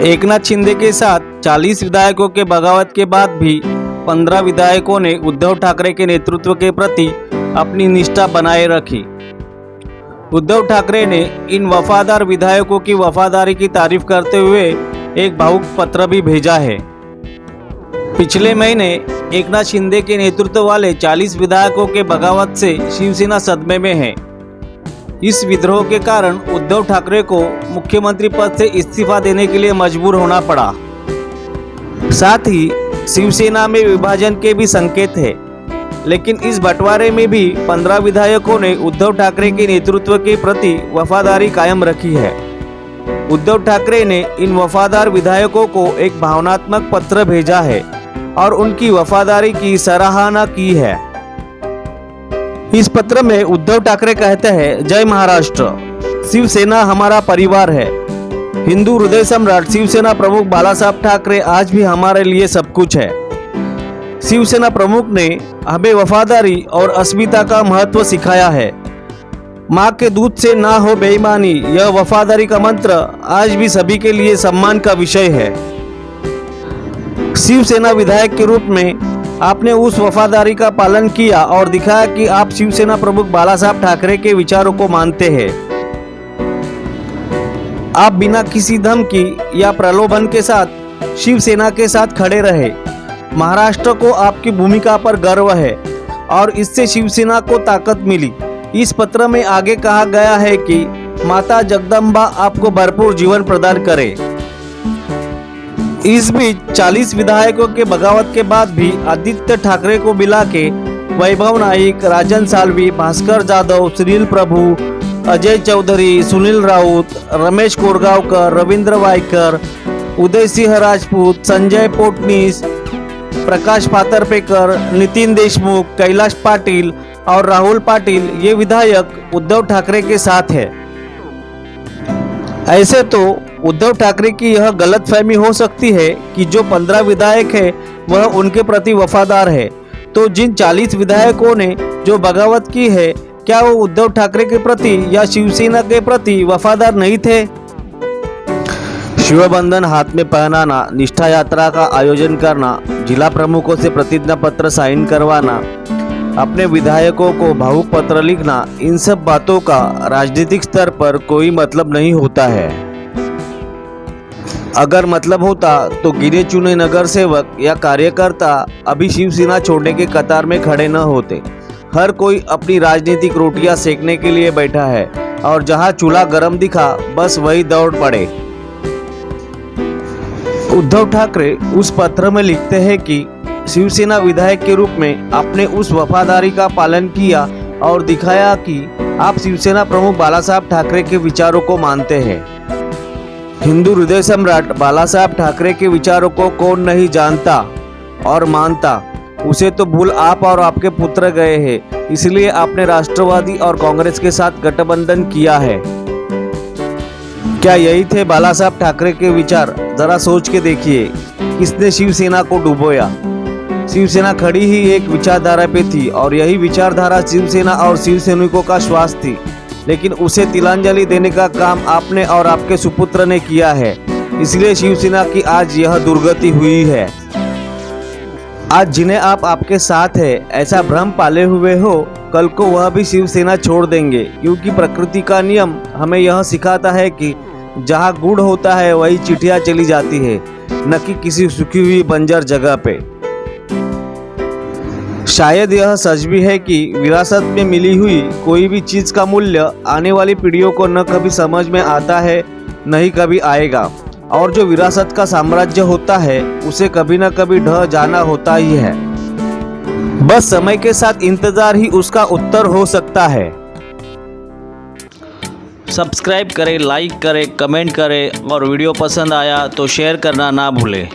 एकनाथ शिंदे के साथ 40 विधायकों के बगावत के बाद भी 15 विधायकों ने उद्धव ठाकरे के नेतृत्व के प्रति अपनी निष्ठा बनाए रखी। उद्धव ठाकरे ने इन वफादार विधायकों की वफादारी की तारीफ करते हुए एक भावुक पत्र भी भेजा है। पिछले महीने एकनाथ शिंदे के नेतृत्व वाले 40 विधायकों के बगावत से शिवसेना सदमे में है। इस विद्रोह के कारण उद्धव ठाकरे को मुख्यमंत्री पद से इस्तीफा देने के लिए मजबूर होना पड़ा। साथ ही शिवसेना में विभाजन के भी संकेत है, लेकिन इस बंटवारे में भी 15 विधायकों ने उद्धव ठाकरे के नेतृत्व के प्रति वफादारी कायम रखी है। उद्धव ठाकरे ने इन वफादार विधायकों को एक भावनात्मक पत्र भेजा है और उनकी वफादारी की सराहना की है। इस पत्र में उद्धव ठाकरे कहते हैं, जय महाराष्ट्र, शिवसेना हमारा परिवार है। हिंदू हृदय सम्राट शिवसेना प्रमुख बाला साहब ठाकरे आज भी हमारे लिए सब कुछ है। शिवसेना प्रमुख ने हमें वफादारी और अस्मिता का महत्व सिखाया है। माँ के दूध से ना हो बेईमानी, यह वफादारी का मंत्र आज भी सभी के लिए सम्मान का विषय है। शिवसेना विधायक के रूप में आपने उस वफादारी का पालन किया और दिखाया कि आप शिवसेना प्रमुख बाला साहब ठाकरे के विचारों को मानते हैं। आप बिना किसी धमकी या प्रलोभन के साथ शिवसेना के साथ खड़े रहे। महाराष्ट्र को आपकी भूमिका पर गर्व है और इससे शिवसेना को ताकत मिली। इस पत्र में आगे कहा गया है कि माता जगदम्बा आपको भरपूर जीवन प्रदान करे। इस बीच 40 विधायकों के बगावत के बाद भी आदित्य ठाकरे को मिला के वैभव नाईक, राजन साल्वी, भास्कर जाधव, सुनील प्रभु, अजय चौधरी, सुनील राउत, रमेश कोरगावकर, रवींद्र वायकर, उदय सिंह राजपूत, संजय पोटनीस, प्रकाश पातरपेकर, नितीन देशमुख, कैलाश पाटिल और राहुल पाटिल ये विधायक उद्धव ठाकरे के साथ है। ऐसे तो उद्धव ठाकरे की यह गलतफहमी हो सकती है कि जो 15 विधायक है वह उनके प्रति वफादार है, तो जिन 40 विधायकों ने जो बगावत की है क्या वो उद्धव ठाकरे के प्रति या शिवसेना के प्रति वफादार नहीं थे? शिवबंधन हाथ में पहनाना, निष्ठा यात्रा का आयोजन करना, जिला प्रमुखों से प्रतिज्ञा पत्र साइन करवाना, अपने विधायकों को भावुक पत्र लिखना, इन सब बातों का राजनीतिक स्तर पर कोई मतलब नहीं होता है। अगर मतलब होता तो गिने चुने नगर सेवक या कार्यकर्ता अभी शिवसेना छोड़ने के कतार में खड़े न होते। हर कोई अपनी राजनीतिक रोटियां सेकने के लिए बैठा है और जहां चूल्हा गर्म दिखा बस वही दौड़ पड़े। उद्धव ठाकरे उस पत्र में लिखते हैं कि शिवसेना विधायक के रूप में आपने उस वफादारी का पालन किया और दिखाया कि आप शिवसेना प्रमुख बाला साहब ठाकरे के विचारों को मानते हैं। हिंदू हृदय सम्राट बाला साहब ठाकरे के विचारों को कौन नहीं जानता और मानता, उसे तो भूल आप और आपके पुत्र गए हैं। इसलिए आपने राष्ट्रवादी और कांग्रेस के साथ गठबंधन किया है। क्या यही थे बाला साहब ठाकरे के विचार? जरा सोच के देखिए, किसने शिवसेना को डुबोया? शिवसेना खड़ी ही एक विचारधारा पे थी और यही विचारधारा शिवसेना और शिवसैनिकों का श्वास थी, लेकिन उसे तिलांजलि देने का काम आपने और आपके सुपुत्र ने किया है। इसलिए शिवसेना की आज यह दुर्गति हुई है। आज जिन्हें आप आपके साथ है ऐसा भ्रम पाले हुए हो, कल को वह भी शिवसेना छोड़ देंगे, क्योंकि प्रकृति का नियम हमें यह सिखाता है कि जहाँ गुड़ होता है वही चिट्ठियाँ चली जाती है, न कि किसी सूखी हुई बंजर जगह पे। शायद यह सच भी है कि विरासत में मिली हुई कोई भी चीज का मूल्य आने वाली पीढ़ियों को न कभी समझ में आता है, न ही कभी आएगा, और जो विरासत का साम्राज्य होता है उसे कभी न कभी ढह जाना होता ही है। बस समय के साथ इंतजार ही उसका उत्तर हो सकता है। सब्सक्राइब करें, लाइक करें, कमेंट करें और वीडियो पसंद आया तो शेयर करना ना भूलें।